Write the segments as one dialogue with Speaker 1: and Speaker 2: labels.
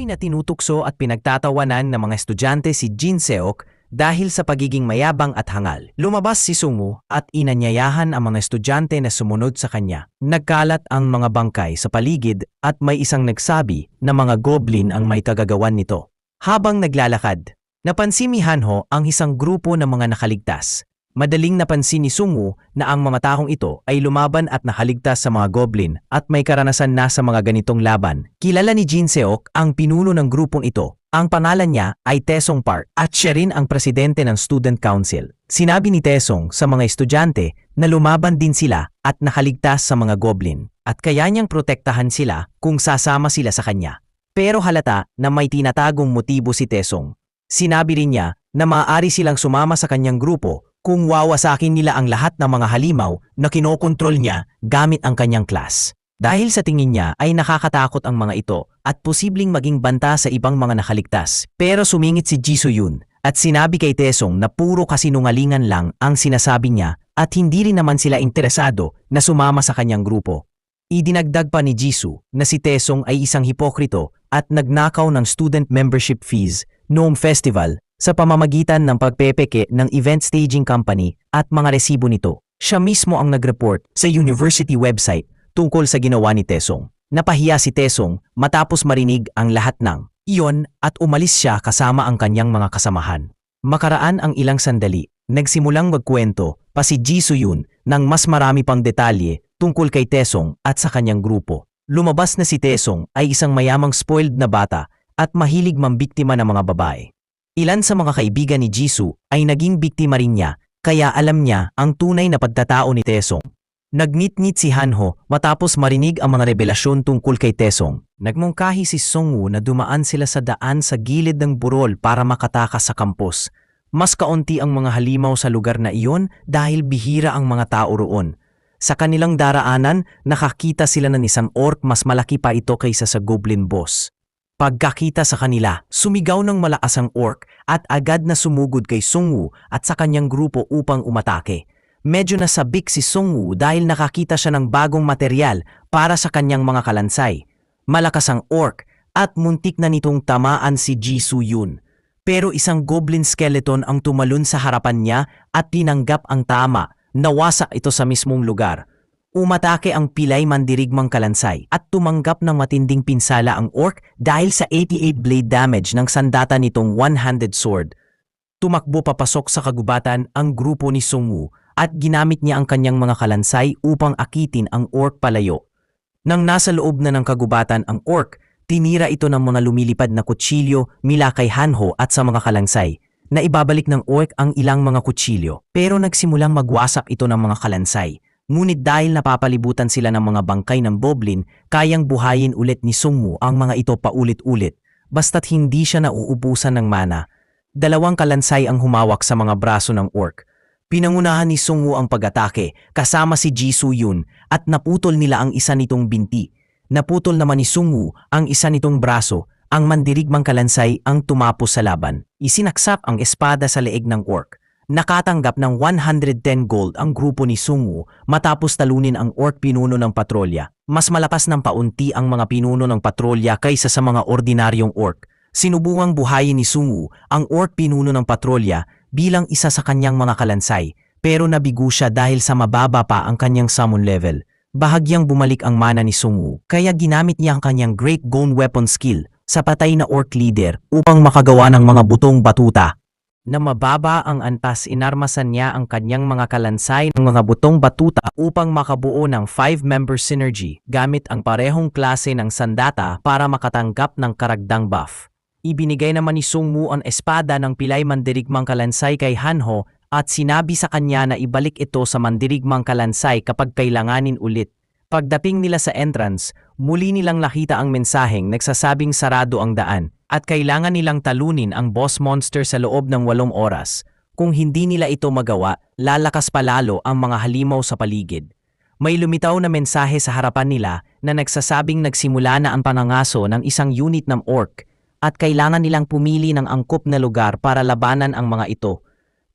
Speaker 1: Tunay na tinutukso at pinagtatawanan ng mga estudyante si Jin Seok dahil sa pagiging mayabang at hangal. Lumabas si Sungwoo at inanyayahan ang mga estudyante na sumunod sa kanya. Nagkalat ang mga bangkay sa paligid at may isang nagsabi na mga goblin ang may kagagawan nito. Habang naglalakad, napansin ni Hanho ang isang grupo ng mga nakaligtas. Madaling napansin ni Sungwoo na ang mga taong ito ay lumaban at nakaligtas sa mga goblin at may karanasan na sa mga ganitong laban. Kilala ni Jin Seok ang pinuno ng grupong ito. Ang pangalan niya ay Taesong Park at siya rin ang presidente ng Student Council. Sinabi ni Taesong sa mga estudyante na lumaban din sila at nakaligtas sa mga goblin at kaya niyang protektahan sila kung sasama sila sa kanya. Pero halata na may tinatagong motibo si Taesong. Sinabi rin niya na maaari silang sumama sa kanyang grupo kung wawasakin nila ang lahat ng mga halimaw na kinokontrol niya gamit ang kanyang class. Dahil sa tingin niya ay nakakatakot ang mga ito at posibleng maging banta sa ibang mga nakaligtas. Pero sumingit si Ji Soo-yoon at sinabi kay Taesong na puro kasinungalingan lang ang sinasabi niya at hindi rin naman sila interesado na sumama sa kanyang grupo. Idinagdag pa ni Jisoo na si Taesong ay isang hipokrito at nagnakaw ng student membership fees noong festival sa pamamagitan ng pagpepeke ng event staging company at mga resibo nito. Siya mismo ang nag-report sa university website tungkol sa ginawa ni Taesong. Napahiya si Taesong matapos marinig ang lahat ng iyon at umalis siya kasama ang kanyang mga kasamahan. Makaraan ang ilang sandali, nagsimulang magkwento pa si Ji Soo-yoon ng mas marami pang detalye tungkol kay Taesong at sa kanyang grupo. Lumabas na si Taesong ay isang mayamang spoiled na bata at mahilig mambiktima ng mga babae. Ilan sa mga kaibigan ni Jisoo ay naging biktima rin niya kaya alam niya ang tunay na pagtatao ni Taesong. Nagnitnit si Hanho matapos marinig ang mga revelasyon tungkol kay Taesong. Nagmungkahi si Sungwoo na dumaan sila sa daan sa gilid ng burol para makatakas sa kampus. Mas kaunti ang mga halimaw sa lugar na iyon dahil bihira ang mga tao roon. Sa kanilang daraanan, nakakita sila ng isang orc mas malaki pa ito kaysa sa goblin boss. Pagkakita sa kanila, sumigaw ng malakas ang orc at agad na sumugod kay Sungwoo at sa kanyang grupo upang umatake. Medyo nasabik si Sungwoo dahil nakakita siya ng bagong material para sa kanyang mga kalansay. Malakas ang orc at muntik na nitong tamaan si Ji Soo-yoon. Pero isang goblin skeleton ang tumalon sa harapan niya at tinanggap ang tama. Nawasak ito sa mismong lugar. Umatake ang pilay mandirigmang kalansay at tumanggap ng matinding pinsala ang orc dahil sa 88 blade damage ng sandata nitong one-handed sword. Tumakbo papasok sa kagubatan ang grupo ni Sungwoo at ginamit niya ang kanyang mga kalansay upang akitin ang orc palayo. Nang nasa loob na ng kagubatan ang orc, tinira ito ng mga lumilipad na kutsilyo mula kay Hanho at sa mga kalansay. Na ibabalik ng orc ang ilang mga kutsilyo pero nagsimulang magwasak ito ng mga kalansay. Ngunit dahil napapalibutan sila ng mga bangkay ng goblin, kayang buhayin ulit ni Sungwoo ang mga ito paulit-ulit, basta't hindi siya nauubusan ng mana. 2 kalansay ang humawak sa mga braso ng orc. Pinangunahan ni Sungwoo ang pag-atake kasama si Ji Soo-yoon at naputol nila ang isa nitong binti. Naputol naman ni Sungwoo ang isa nitong braso, ang mandirigmang kalansay ang tumapos sa laban. Isinaksak ang espada sa leeg ng orc. Nakatanggap ng 110 gold ang grupo ni Sungwoo matapos talunin ang orc pinuno ng patrolya. Mas malakas ng paunti ang mga pinuno ng patrolya kaysa sa mga ordinaryong orc. Sinubukang buhayin ni Sungwoo ang orc pinuno ng patrolya bilang isa sa kanyang mga kalansay, pero nabigo siya dahil sa mababa pa ang kanyang summon level. Bahagyang bumalik ang mana ni Sungwoo, kaya ginamit niya ang kanyang Great Gone Weapon skill sa patay na orc leader upang makagawa ng mga butong batuta. Na mababa ang antas, inarmasan niya ang kanyang mga kalansay ng mga butong batuta upang makabuo ng 5-member synergy gamit ang parehong klase ng sandata para makatanggap ng karagdang buff. Ibinigay naman ni Sungwoo ang espada ng pilay mandirigmang kalansay kay Hanho at sinabi sa kanya na ibalik ito sa mandirigmang kalansay kapag kailanganin ulit. Pagdating nila sa entrance, muli nilang nakita ang mensaheng nagsasabing sarado ang daan at kailangan nilang talunin ang boss monster sa loob ng 8 oras. Kung hindi nila ito magawa, lalakas palalo ang mga halimaw sa paligid. May lumitaw na mensahe sa harapan nila na nagsasabing nagsimula na ang panangaso ng isang unit ng orc at kailangan nilang pumili ng angkop na lugar para labanan ang mga ito.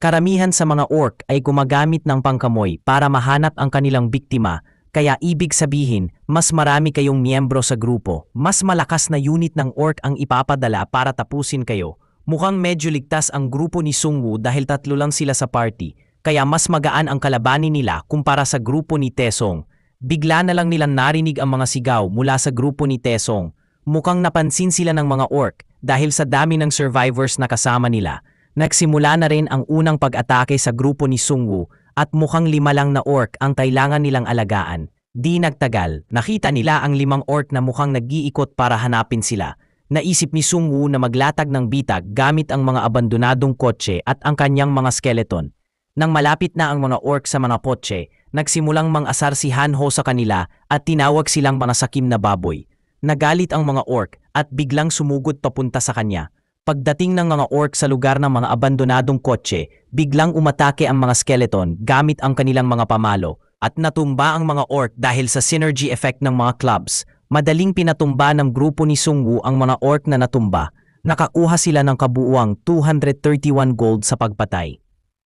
Speaker 1: Karamihan sa mga orc ay gumagamit ng pangkamoy para mahanap ang kanilang biktima, kaya ibig sabihin mas marami kayong miyembro sa grupo, mas malakas na unit ng orc ang ipapadala para tapusin kayo. Mukhang medyo ligtas ang grupo ni Sungwoo dahil 3 lang sila sa party, kaya mas magaan ang kalabanin nila kumpara sa grupo ni Taesong. Bigla na lang nilang narinig ang mga sigaw mula sa grupo ni Taesong. Mukhang napansin sila ng mga orc dahil sa dami ng survivors na kasama nila. Nagsimula na rin ang unang pag-atake sa grupo ni Sungwoo at mukhang 5 lang na orc ang kailangan nilang alagaan. Di nagtagal, nakita nila ang 5 orc na mukhang nag-iikot para hanapin sila. Naisip ni Sungwoo na maglatag ng bitag gamit ang mga abandonadong kotse at ang kanyang mga skeleton. Nang malapit na ang mga orc sa mga kotse, nagsimulang mang-asar si Hanho sa kanila at tinawag silang mga sakim na baboy. Nagalit ang mga orc at biglang sumugod papunta sa kanya. Pagdating ng mga orc sa lugar ng mga abandonadong kotse, biglang umatake ang mga skeleton gamit ang kanilang mga pamalo at natumba ang mga orc dahil sa synergy effect ng mga clubs. Madaling pinatumba ng grupo ni Sungwoo ang mga orc na natumba. Nakakuha sila ng kabuuang 231 gold sa pagpatay.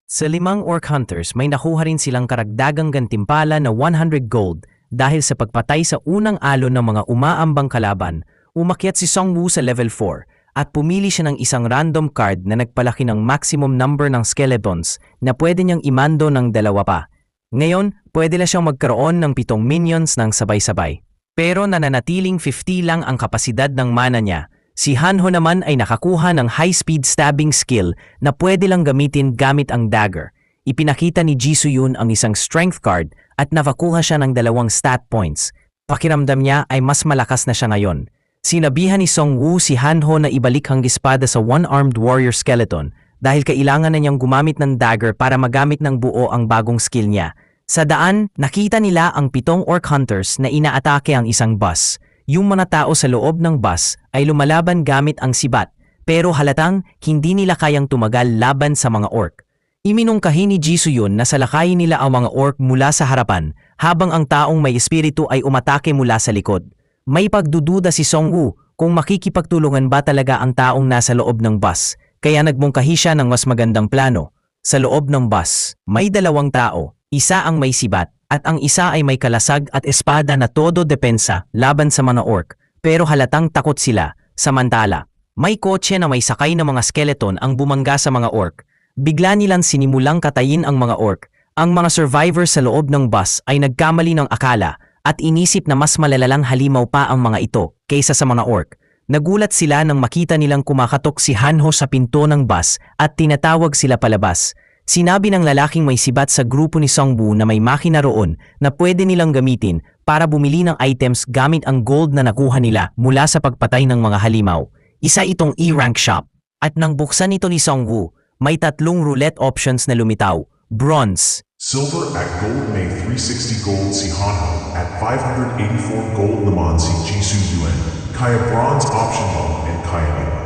Speaker 1: Sa 5 orc hunters may nakuha rin silang karagdagang gantimpala na 100 gold dahil sa pagpatay sa unang alon ng mga umaambang kalaban. Umakyat si Sungwoo sa level 4 at pumili siya ng isang random card na nagpalaki ng maximum number ng skeletons na pwede niyang imando ng 2 pa. Ngayon, pwede na siyang magkaroon ng 7 minions ng sabay-sabay. Pero nananatiling 50 lang ang kapasidad ng mana niya. Si Hanho naman ay nakakuha ng high-speed stabbing skill na pwede lang gamitin gamit ang dagger. Ipinakita ni Jisoo-yun ang isang strength card at nakakuha siya ng 2 stat points. Pakiramdam niya ay mas malakas na siya ngayon. Sinabihan ni Sungwoo si Hanho na ibalik ang espada sa one-armed warrior skeleton dahil kailangan na niyang gumamit ng dagger para magamit ng buo ang bagong skill niya. Sa daan, nakita nila ang 7 orc hunters na inaatake ang isang bus. Yung mga tao sa loob ng bus ay lumalaban gamit ang sibat, pero halatang hindi nila kayang tumagal laban sa mga orc. Iminungkahi ni Jisoo-yun na salakayin nila ang mga orc mula sa harapan, habang ang taong may espiritu ay umatake mula sa likod. May pagdududa si Sungwoo kung makikipagtulungan ba talaga ang taong nasa loob ng bus, kaya nagmungkahi siya ng mas magandang plano. Sa loob ng bus, may 2 tao, isa ang may sibat at ang isa ay may kalasag at espada na todo depensa laban sa mga orc, pero halatang takot sila. Samantala, may kotse na may sakay na mga skeleton ang bumangga sa mga orc. Bigla nilang sinimulang katayin ang mga orc. Ang mga survivors sa loob ng bus ay nagkamali ng akala at inisip na mas malalalang halimaw pa ang mga ito kaysa sa mga orc. Nagulat sila nang makita nilang kumakatok si Hanho sa pinto ng bus at tinatawag sila palabas. Sinabi ng lalaking may sibat sa grupo ni Sungwoo na may makina roon na pwede nilang gamitin para bumili ng items gamit ang gold na nakuha nila mula sa pagpatay ng mga halimaw. Isa itong E-rank shop. At nang buksan ito ni Sungwoo, may 3 roulette options na lumitaw. Bronze,
Speaker 2: Silver at gold may 360 gold si Hanho, at 584 gold naman si Jisoo-yun, kaya bronze optional and kaya nila.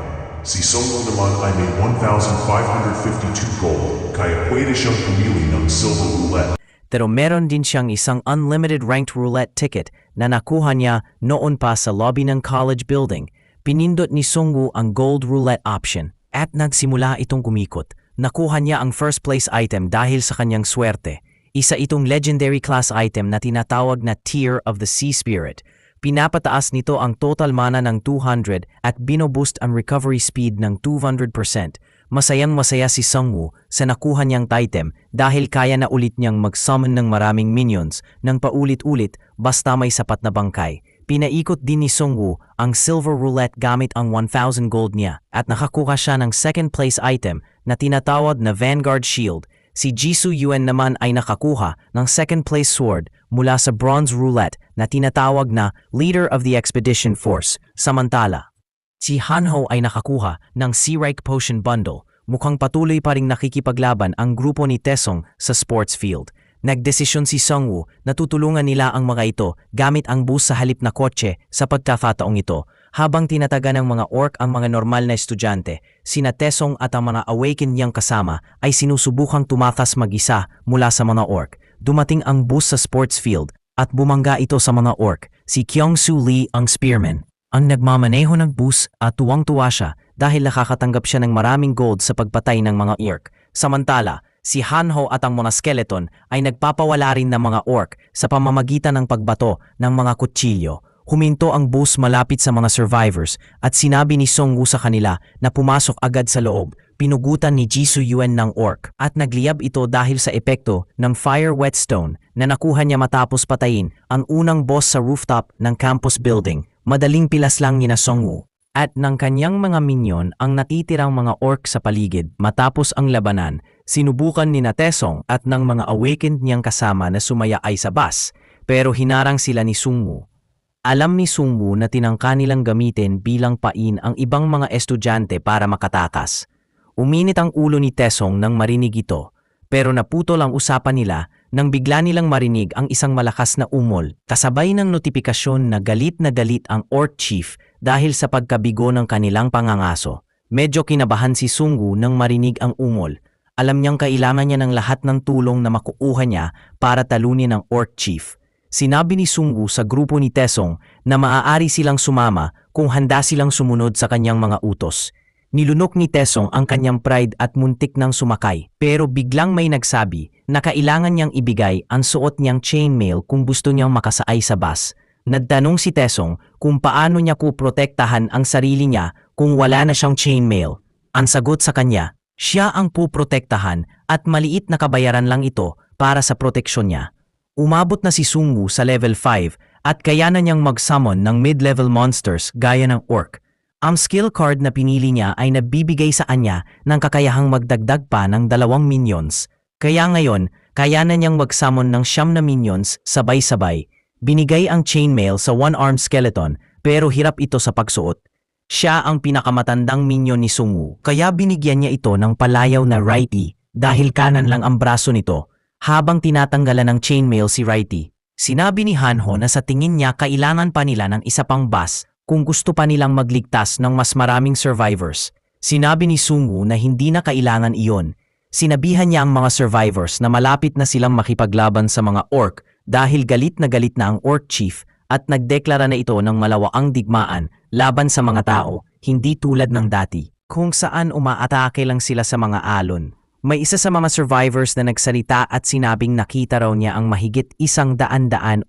Speaker 2: Si Sungwoo naman ay may 1,552 gold, kaya pwede siyang pumili ng silver roulette.
Speaker 1: pero meron din siyang isang unlimited ranked roulette ticket na nakuha niya noon pa sa lobby ng college building. Pinindot ni Sungwoo ang gold roulette option at nagsimula itong kumikot. Nakuha niya ang first place item dahil sa kanyang swerte. Isa itong legendary class item na tinatawag na Tear of the Sea Spirit. Pinapataas nito ang total mana ng 200 at binoboost ang recovery speed ng 200%. Masayang-masaya si Sungwoo sa nakuha niyang item dahil kaya na ulit niyang mag-summon ng maraming minions ng paulit-ulit basta may sapat na bangkay. Pinaikot din ni Sungwoo ang silver roulette gamit ang 1,000 gold niya at nakakuha siya ng second place item na tinatawag na Vanguard Shield. Si Jisoo-yun naman ay nakakuha ng second place sword mula sa bronze roulette na tinatawag na Leader of the Expedition Force. Samantala, si Hanho ay nakakuha ng Sea-Rike Potion Bundle. Mukhang patuloy pa ring nakikipaglaban ang grupo ni Taesong sa sports field. Nagdesisyon si Sungwoo na tutulungan nila ang mga ito gamit ang bus sa halip na kotse sa pagkakataong ito. Habang tinataga ng mga orc ang mga normal na estudyante, sina Taesong at ang mga awakened niyang kasama ay sinusubukang tumakas mag-isa mula sa mga orc. Dumating ang bus sa sports field at bumangga ito sa mga orc. Si Kyung-soo Lee ang spearman ang nagmamaneho ng bus at tuwang-tuwa siya dahil nakakatanggap siya ng maraming gold sa pagpatay ng mga orc. Samantala, Si Hanho at ang mga skeleton ay nagpapawala rin ng mga orc sa pamamagitan ng pagbato ng mga kutsilyo. Huminto ang bus malapit sa mga survivors at sinabi ni Song Woo sa kanila na pumasok agad sa loob. Pinugutan ni Jisoo Yuen ng orc at nagliyab ito dahil sa epekto ng fire whetstone na nakuha niya matapos patayin ang unang boss sa rooftop ng campus building. Madaling pilas lang ni na Song Woo at ng kanyang mga minion ang natitirang mga orc sa paligid. Matapos ang labanan, sinubukan ni na Taesong at ng mga awakened niyang kasama na sumaya ay sa bus, pero hinarang sila ni Sung Woo. Alam ni Sung Woo na tinangka nilang gamitin bilang pain ang ibang mga estudyante para makatakas. Uminit ang ulo ni Taesong nang marinig ito, pero naputol ang usapan nila nang bigla nilang marinig ang isang malakas na umol, kasabay ng notifikasyon na galit ang orc chief dahil sa pagkabigo ng kanilang pangangaso. Medyo kinabahan si Sung Woo nang marinig ang umol. Alam niyang kailangan niya ng lahat ng tulong na makukuha niya para talunin ang orc chief. Sinabi ni Sung Woo sa grupo ni Taesong na maaari silang sumama kung handa silang sumunod sa kanyang mga utos. Nilunok ni Taesong ang kanyang pride at muntik nang sumakay, pero biglang may nagsabi na kailangan niyang ibigay ang suot niyang chainmail kung gusto niyang makasaay sa bus. Nagtanong si Taesong kung paano niya puprotektahan ang sarili niya kung wala na siyang chainmail. Ang sagot sa kanya, siya ang puprotektahan at maliit na kabayaran lang ito para sa proteksyon niya. Umabot na si Sung Woo sa level 5 at kaya na niyang mag-summon ng mid-level monsters gaya ng orc. Ang skill card na pinili niya ay nabibigay sa kanya ng kakayahang magdagdag pa ng 2 minions. Kaya ngayon, kaya na niyang mag-summon ng 9 na minions sabay-sabay. Binigay ang chainmail sa one-armed skeleton pero hirap ito sa pagsuot. Siya ang pinakamatandang minion ni Sung Woo, kaya binigyan niya ito ng palayaw na righty dahil kanan lang ang braso nito habang tinatanggalan ng chainmail si righty. Sinabi ni Hanho na sa tingin niya kailangan pa nila ng isa pang bus kung gusto pa nilang magligtas ng mas maraming survivors. Sinabi ni Sung Woo na hindi na kailangan iyon. Sinabihan niya ang mga survivors na malapit na silang makipaglaban sa mga orc dahil galit na ang orc chief at nagdeklara na ito ng malawaang digmaan laban sa mga tao, hindi tulad ng dati, kung saan umaatake lang sila sa mga alon. May isa sa mga survivors na nagsalita at sinabing nakita raw niya ang mahigit 100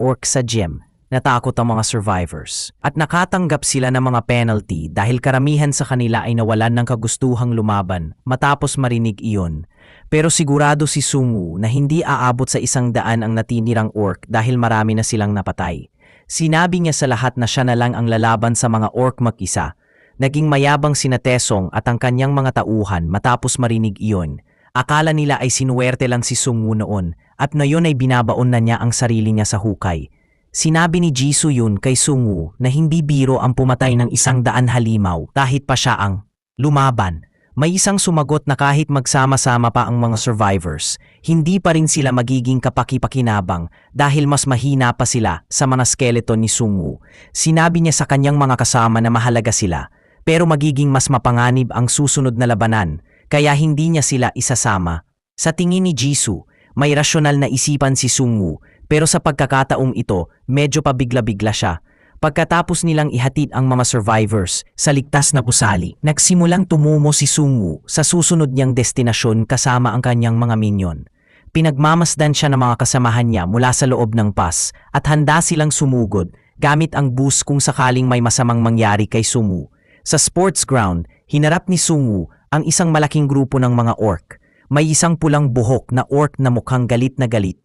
Speaker 1: orc sa gym. Natakot ang mga survivors at nakatanggap sila ng mga penalty dahil karamihan sa kanila ay nawalan ng kagustuhang lumaban matapos marinig iyon. Pero sigurado si Sung Woo na hindi aabot sa 100 ang natinirang orc dahil marami na silang napatay. Sinabi niya sa lahat na siya na lang ang lalaban sa mga orc mag-isa. Naging mayabang sina Taesong at ang kanyang mga tauhan matapos marinig iyon. Akala nila ay sinuwerte lang si Sung Woo noon at ngayon ay binabaon na niya ang sarili niya sa hukay. Sinabi ni Jisoo Yun kay Sung Woo na hindi biro ang pumatay ng 100 halimaw kahit pa siya ang lumaban. May isang sumagot na kahit magsama-sama pa ang mga survivors, hindi pa rin sila magiging kapaki-pakinabang dahil mas mahina pa sila sa mga skeleton ni Sung Woo. Sinabi niya sa kanyang mga kasama na mahalaga sila, pero magiging mas mapanganib ang susunod na labanan, kaya hindi niya sila isasama. Sa tingin ni Jisoo, may rasyonal na isipan si Sung Woo, pero sa pagkakataong ito, medyo pabigla-bigla siya. Pagkatapos nilang ihatid ang mga survivors sa ligtas na gusali, nagsimulang tumumo si Sung Woo sa susunod niyang destinasyon kasama ang kanyang mga minion. Pinagmamasdan siya ng mga kasamahan niya mula sa loob ng bus at handa silang sumugod gamit ang bus kung sakaling may masamang mangyari kay Sung Woo. Sa sports ground, hinarap ni Sung Woo ang isang malaking grupo ng mga orc. May isang pulang buhok na orc na mukhang galit na galit.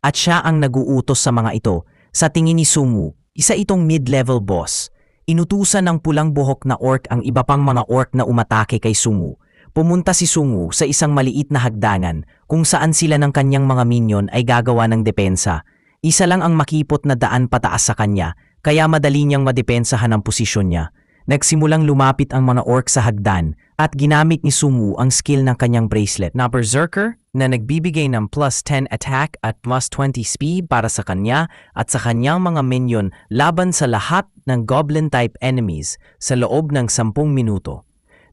Speaker 1: At siya ang naguutos sa mga ito. Sa tingin ni Sung Woo, isa itong mid-level boss. Inutusan ng pulang buhok na orc ang iba pang mga orc na umatake kay Sung Woo. Pumunta si Sung Woo sa isang maliit na hagdanan kung saan sila ng kanyang mga minion ay gagawa ng depensa. Isa lang ang makipot na daan pataas sa kanya, kaya madali niyang madepensahan ang posisyon niya. Nagsimulang lumapit ang mga orc sa hagdan at ginamit ni Sung Woo ang skill ng kanyang bracelet na Berserker na nagbibigay ng plus 10 attack at plus 20 speed para sa kanya at sa kanyang mga minion laban sa lahat ng goblin-type enemies sa loob ng 10 minuto.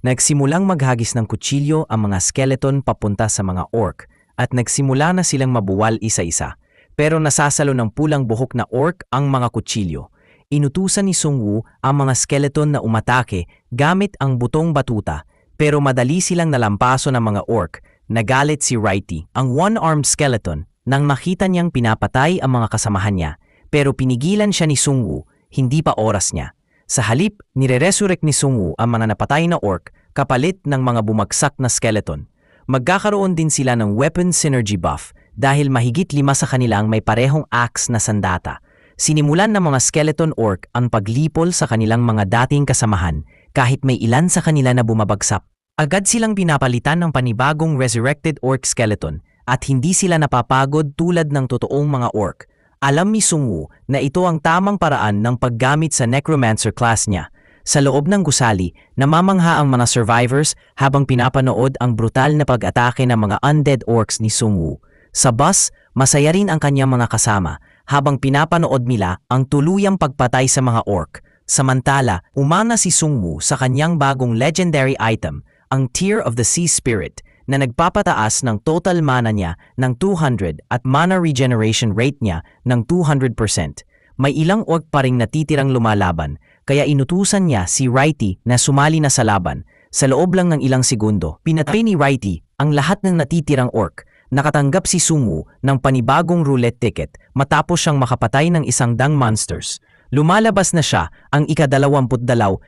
Speaker 1: Nagsimulang maghagis ng kutsilyo ang mga skeleton papunta sa mga orc at nagsimula na silang mabuwal isa-isa. Pero nasasalo ng pulang buhok na orc ang mga kutsilyo. Inutusan ni Sung Woo ang mga skeleton na umatake gamit ang butong batuta pero madali silang nalampaso ng mga orc Nagalit si Righty, ang one-armed skeleton, nang makita niyang pinapatay ang mga kasamahan niya, pero pinigilan siya ni Sung Woo, hindi pa oras niya. Sa halip, nire-resurrect ni Sung Woo ang mga napatay na orc kapalit ng mga bumagsak na skeleton. Magkakaroon din sila ng weapon synergy buff dahil mahigit 5 sa kanilang may parehong axe na sandata. Sinimulan ng mga skeleton orc ang paglipol sa kanilang mga dating kasamahan kahit may ilan sa kanila na bumabagsak. Agad silang pinapalitan ng panibagong resurrected orc skeleton at hindi sila napapagod tulad ng totoong mga orc. Alam ni Sung Woo na ito ang tamang paraan ng paggamit sa necromancer class niya. Sa loob ng gusali, namamangha ang mga survivors habang pinapanood ang brutal na pag-atake ng mga undead orcs ni Sung Woo. Sa bus, masaya rin ang kanyang mga kasama habang pinapanood nila ang tuluyang pagpatay sa mga orc. Samantala, umana si Sung Woo sa kanyang bagong legendary item, ang Tear of the Sea Spirit, na nagpapataas ng total mana niya ng 200 at mana regeneration rate niya ng 200%. May ilang orc pa ring natitirang lumalaban, kaya inutusan niya si Righty na sumali na sa laban. Sa loob lang ng ilang segundo, pinatay ni Righty ang lahat ng natitirang orc. Nakatanggap si Sung Woo ng panibagong roulette ticket matapos siyang makapatay ng 100 monsters. Lumalabas na siya ang ika-22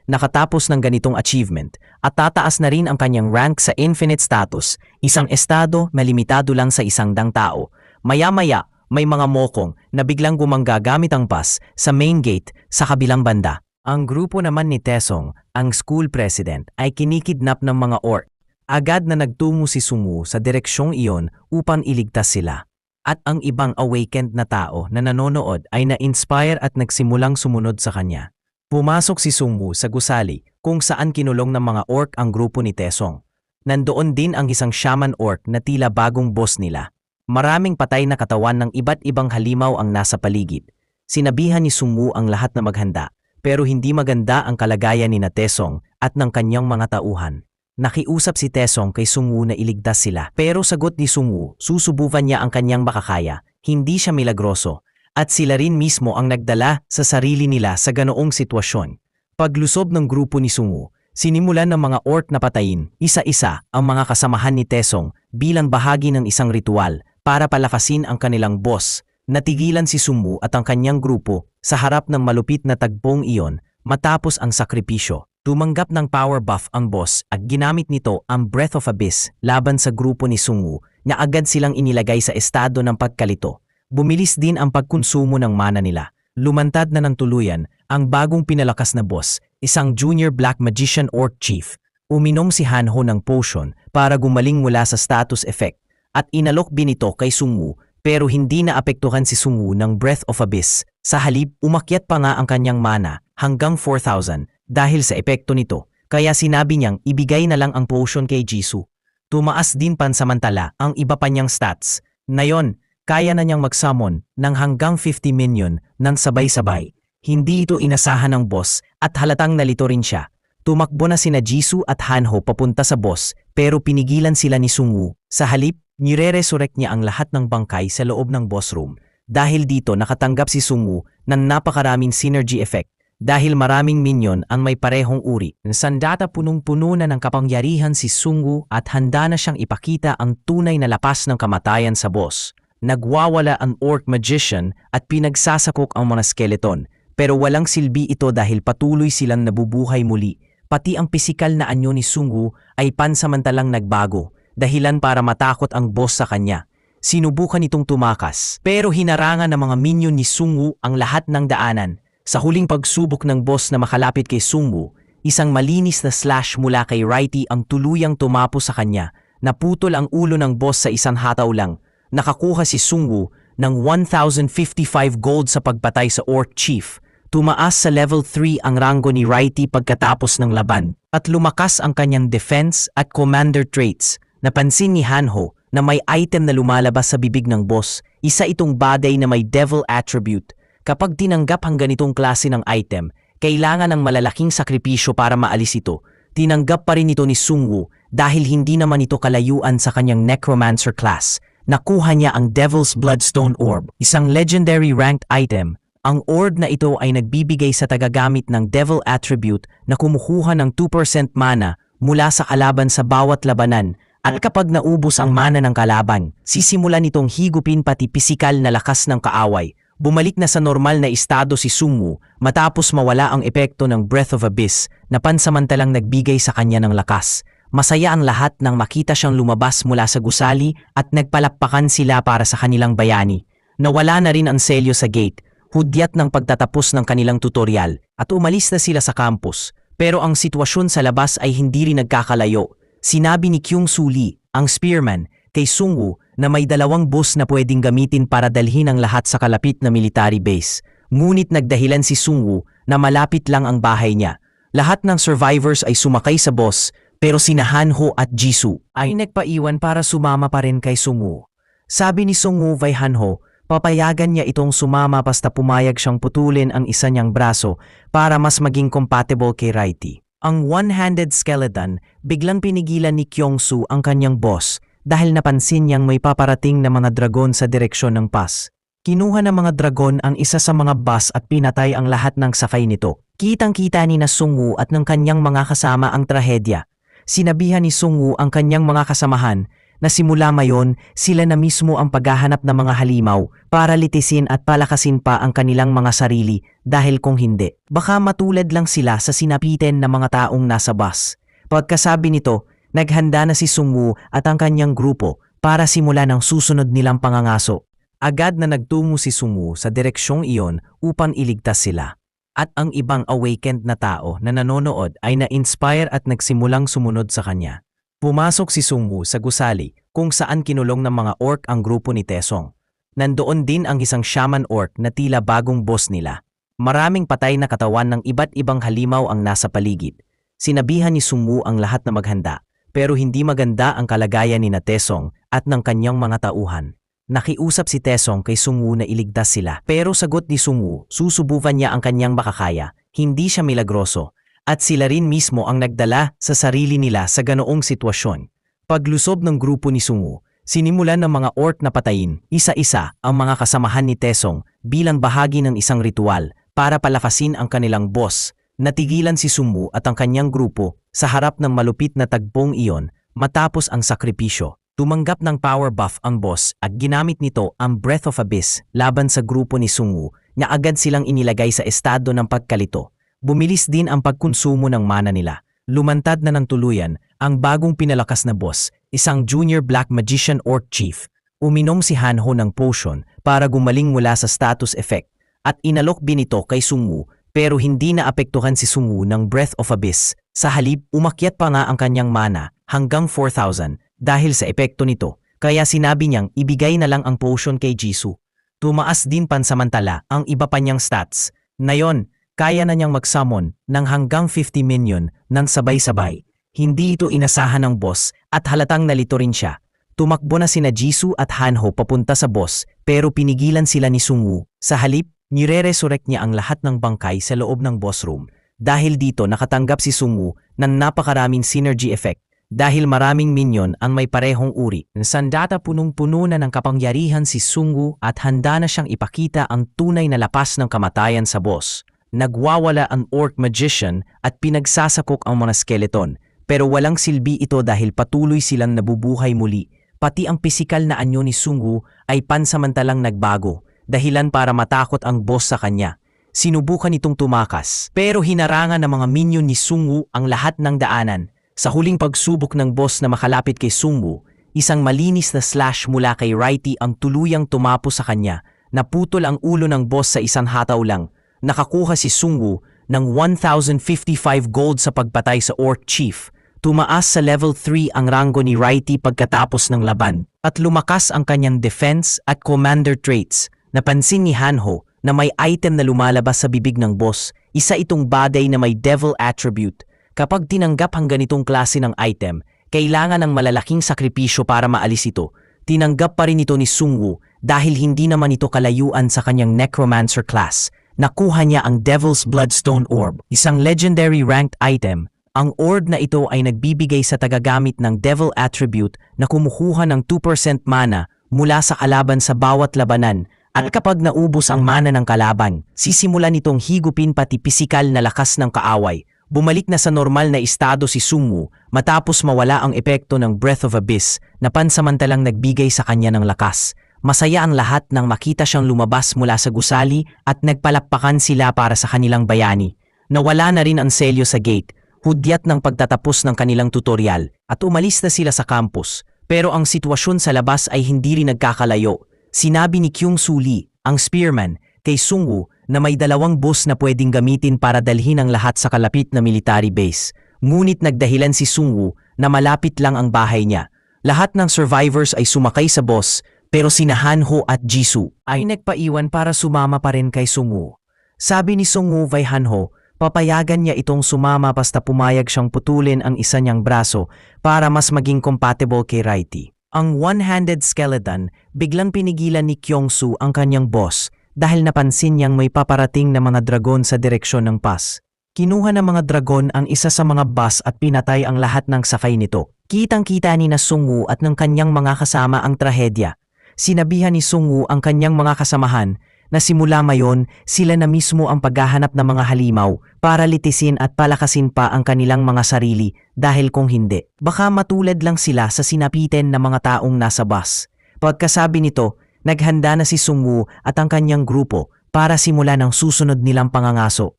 Speaker 1: nakatapos ng ganitong achievement at tataas na rin ang kanyang rank sa infinite status, isang estado na limitado lang sa 100 tao. Maya-maya, may mga mokong na biglang gumanggagamit ang bus sa main gate sa kabilang banda. Ang grupo naman ni Taesong, ang school president, ay kinikidnap ng mga orc. Agad na nagtungo si Sung Woo sa direksyong iyon upang iligtas sila. At ang ibang awakened na tao na nanonood ay na-inspire at nagsimulang sumunod sa kanya. Pumasok si Sung Woo sa gusali kung saan kinulong ng mga orc ang grupo ni Taesong. Nandoon din ang isang shaman orc na tila bagong boss nila. Maraming patay na katawan ng iba't ibang halimaw ang nasa paligid. Sinabihan ni Sung Woo ang lahat na maghanda, pero hindi maganda ang kalagayan ni Taesong at ng kanyang mga tauhan. Nakiusap si Taesong kay Sung Woo na iligtas sila, pero sagot ni Sung Woo, susubukan niya ang kanyang makakaya, hindi siya milagroso, at sila rin mismo ang nagdala sa sarili nila sa ganoong sitwasyon. Paglusob ng grupo ni Sung Woo, sinimulan ng mga orc na patayin, isa-isa ang mga kasamahan ni Taesong bilang bahagi ng isang ritual para palakasin ang kanilang boss. Natigilan si Sung Woo at ang kanyang grupo sa harap ng malupit na tagpong iyon matapos ang sakripisyo. Tumanggap ng power buff ang boss at ginamit nito ang Breath of Abyss laban sa grupo ni Sung Woo na agad silang inilagay sa estado ng pagkalito. Bumilis din ang pagkonsumo ng mana nila. Lumantad na ng tuluyan ang bagong pinalakas na boss, isang junior black magician orc chief. Uminom si Hanho ng potion para gumaling mula sa status effect at inalok din ito kay Sung Woo pero hindi naapektuhan si Sung Woo ng Breath of Abyss. Sa halip, umakyat pa nga ang kanyang mana hanggang 4,000. Dahil sa epekto nito, kaya sinabi niyang ibigay na lang ang potion kay Jisoo. Tumaas din pansamantala ang iba pa niyang stats. Ngayon, kaya na niyang mag-summon ng hanggang 50 minion ng sabay-sabay. Hindi ito inasahan ng boss at halatang nalito rin siya. Tumakbo na sina Jisoo at Hanho papunta sa boss pero pinigilan sila ni Sung Woo. Sa halip, nire-resurrect niya ang lahat ng bangkay sa loob ng boss room. Dahil dito nakatanggap si Sung Woo ng napakaraming synergy effect. Dahil maraming minion ang may parehong uri. Sandata punong-puno na ng kapangyarihan si Sung Woo at handa na siyang ipakita ang tunay na lapas ng kamatayan sa boss. Nagwawala ang orc magician at pinagsasakok ang mga skeleton. Pero walang silbi ito dahil patuloy silang nabubuhay muli. Pati ang pisikal na anyo ni Sung Woo ay pansamantalang nagbago. Dahilan para matakot ang boss sa kanya. Sinubukan itong tumakas. Pero hinarangan ng mga minion ni Sung Woo ang lahat ng daanan. Sa huling pagsubok ng boss na makalapit kay Sung Woo, isang malinis na slash mula kay Righty ang tuluyang tumapo sa kanya. Naputol ang ulo ng boss sa isang hataw lang. Nakakuha si Sung Woo ng 1,055 gold sa pagpatay sa orc chief. Tumaas sa level 3 ang ranggo ni Righty pagkatapos ng laban. At lumakas ang kanyang defense at commander traits. Napansin ni Hanho na may item na lumalabas sa bibig ng boss. Isa itong bagay na may devil attribute. Kapag tinanggap ang ganitong klase ng item, kailangan ng malalaking sakripisyo para maalis ito. Tinanggap pa rin ito ni Sung Woo dahil hindi naman ito kalayuan sa kanyang necromancer class. Nakuha niya ang Devil's Bloodstone Orb, isang legendary ranked item. Ang orb na ito ay nagbibigay sa tagagamit ng devil attribute na kumukuha ng 2% mana mula sa kalaban sa bawat labanan At kapag naubos ang mana ng kalaban, sisimulan nitong higupin pati pisikal na lakas ng kaaway. Bumalik na sa normal na estado si Sung Woo matapos mawala ang epekto ng Breath of Abyss na pansamantalang nagbigay sa kanya ng lakas. Masaya ang lahat nang makita siyang lumabas mula sa gusali at nagpalakpakan sila para sa kanilang bayani. Nawala na rin ang selyo sa gate, hudyat ng pagtatapos ng kanilang tutorial at umalis na sila sa campus. Pero ang sitwasyon sa labas ay hindi rin nagkakalayo. Sinabi ni Kyung Soo Lee, ang spearman, kay Sung Woo na may 2 bus na pwedeng gamitin para dalhin ang lahat sa kalapit na military base. Ngunit nagdahilan si Sung Woo na malapit lang ang bahay niya. Lahat ng survivors ay sumakay sa bus pero sina Han-ho at Jisoo ay nagpaiwan para sumama pa rin kay Sung Woo. Sabi ni Sung Woo kay Han-ho, papayagan niya itong sumama basta pumayag siyang putulin ang isa niyang braso para mas maging compatible kay Righty. Ang one-handed skeleton, biglang pinigilan ni Kyung-soo ang kanyang boss dahil napansin niyang may paparating na mga dragon sa direksyon ng pass. Kinuha ng mga dragon ang isa sa mga bus at pinatay ang lahat ng sakay nito. Kitang-kita ni na Sung Woo at ng kanyang mga kasama ang trahedya. Sinabihan ni Sung Woo ang kanyang mga kasamahan na simula mayon sila na mismo ang paghahanap ng mga halimaw para litisin at palakasin pa ang kanilang mga sarili dahil kung hindi, baka matulad lang sila sa sinapitin ng mga taong nasa bus. Pagkasabi nito, naghanda na si Sung Woo at ang kanyang grupo para simulan ang susunod nilang pangangaso. Agad na nagtungo si Sung Woo sa direksyong iyon upang iligtas sila. At ang ibang awakened na tao na nanonood ay na-inspire at nagsimulang sumunod sa kanya. Pumasok si Sung Woo sa gusali kung saan kinulong ng mga orc ang grupo ni Taesong. Nandoon din ang isang shaman orc na tila bagong boss nila. Maraming patay na katawan ng iba't ibang halimaw ang nasa paligid. Sinabihan ni Sung Woo ang lahat na maghanda, pero hindi maganda ang kalagayan ni Taesong at ng kanyang mga tauhan. Nakiusap si Taesong kay Sung Woo na iligtas sila, pero sagot ni Sung Woo, susubukan niya ang kanyang makakaya, hindi siya milagroso. At sila rin mismo ang nagdala sa sarili nila sa ganoong sitwasyon. Paglusob ng grupo ni Sung Woo, sinimulan ng mga orc na patayin isa-isa ang mga kasamahan ni Taesong bilang bahagi ng isang ritual para palakasin ang kanilang boss. Natigilan si Sung Woo at ang kanyang grupo sa harap ng malupit na tagpong iyon matapos ang sakripisyo. Tumanggap ng power buff ang boss at ginamit nito ang Breath of Abyss laban sa grupo ni Sung Woo na agad silang inilagay sa estado ng pagkalito. Bumilis din ang pagkonsumo ng mana nila. Lumantad na ng tuluyan ang bagong pinalakas na boss, isang junior black magician orc chief. Uminom si Han-ho ng potion para gumaling mula sa status effect at inalok din ito kay Sung Woo pero hindi naapektuhan si Sung Woo ng Breath of Abyss. Sa halip, umakyat pa nga ang kanyang mana hanggang 4,000 dahil sa epekto nito. Kaya sinabi niyang ibigay na lang ang potion kay Jisoo. Tumaas din pansamantala ang iba pa niyang stats. Ngayon, kaya na niyang mag-summon ng hanggang 50 minion ng sabay-sabay. Hindi ito inasahan ng boss at halatang nalito rin siya. Tumakbo na sina Jisoo at Han-ho papunta sa boss pero pinigilan sila ni Sung Woo. Sa halip, nire-resurrect niya ang lahat ng bangkay sa loob ng boss room. Dahil dito nakatanggap si Sung Woo ng napakaraming synergy effect dahil maraming minion ang may parehong uri. Sandata punong-puno na ng kapangyarihan si Sung Woo at handa na siyang ipakita ang tunay na lapas ng kamatayan sa boss. Nagwawala ang orc magician at pinagsasakok ang mga skeleton pero walang silbi ito dahil patuloy silang nabubuhay muli. Pati ang pisikal na anyo ni Sung Woo ay pansamantalang nagbago dahilan para matakot ang boss sa kanya. Sinubukan itong tumakas pero hinarangan ng mga minion ni Sung Woo ang lahat ng daanan. Sa huling pagsubok ng boss na makalapit kay Sung Woo, isang malinis na slash mula kay Righty ang tuluyang tumapo sa kanya. Naputol ang ulo ng boss sa isang hataw lang. Nakakuha si Sung Woo ng 1,055 gold sa pagpatay sa orc chief. Tumaas sa level 3 ang ranggo ni Righty pagkatapos ng laban at lumakas ang kanyang defense at commander traits. Napansin ni Han-ho na may item na lumalabas sa bibig ng boss, isa itong bagay na may devil attribute. Kapag tinanggap ang ganitong klase ng item, kailangan ng malalaking sakripisyo para maalis ito. Tinanggap pa rin ito ni Sung Woo dahil hindi naman ito kalayuan sa kanyang necromancer class. Nakuha niya ang Devil's Bloodstone Orb, isang legendary ranked item. Ang orb na ito ay nagbibigay sa tagagamit ng devil attribute na kumukuha ng 2% mana mula sa kalaban sa bawat labanan at kapag naubos ang mana ng kalaban, sisimulan itong higupin pati pisikal na lakas ng kaaway. Bumalik na sa normal na estado si Sungwoo matapos mawala ang epekto ng Breath of Abyss na pansamantalang nagbigay sa kanya ng lakas. Masaya ang lahat nang makita siyang lumabas mula sa gusali at nagpalakpakan sila para sa kanilang bayani. Nawala na rin ang selyo sa gate, hudyat ng pagtatapos ng kanilang tutorial at umalis na sila sa campus. Pero ang sitwasyon sa labas ay hindi rin nagkakalayo. Sinabi ni Kyung-Soo Lee, ang spearman, kay Sungwoo na may 2 bus na pwedeng gamitin para dalhin ang lahat sa kalapit na military base. Ngunit nagdahilan si Sungwoo na malapit lang ang bahay niya. Lahat ng survivors ay sumakay sa bus pero sina Hanho at Jisoo ay nagpaiwan para sumama pa rin kay Sungwoo. Sabi ni Sungwoo kay Hanho, papayagan niya itong sumama basta pumayag siyang putulin ang isa niyang braso para mas maging compatible kay Righty. Ang one-handed skeleton, biglang pinigilan ni Kyung-Soo ang kanyang boss dahil napansin niyang may paparating na mga dragon sa direksyon ng pass. Kinuha ng mga dragon ang isa sa mga bus at pinatay ang lahat ng sakay nito. Kitang-kita ni na Sungwoo at ng kanyang mga kasama ang trahedya. Sinabihan ni Sungwoo ang kanyang mga kasamahan na simula mayon sila na mismo ang paghahanap ng mga halimaw para litisin at palakasin pa ang kanilang mga sarili dahil kung hindi, baka matulad lang sila sa sinapitin ng mga taong nasa bus. Pagkasabi nito, naghanda na si Sungwoo at ang kanyang grupo para simulan ang susunod nilang pangangaso.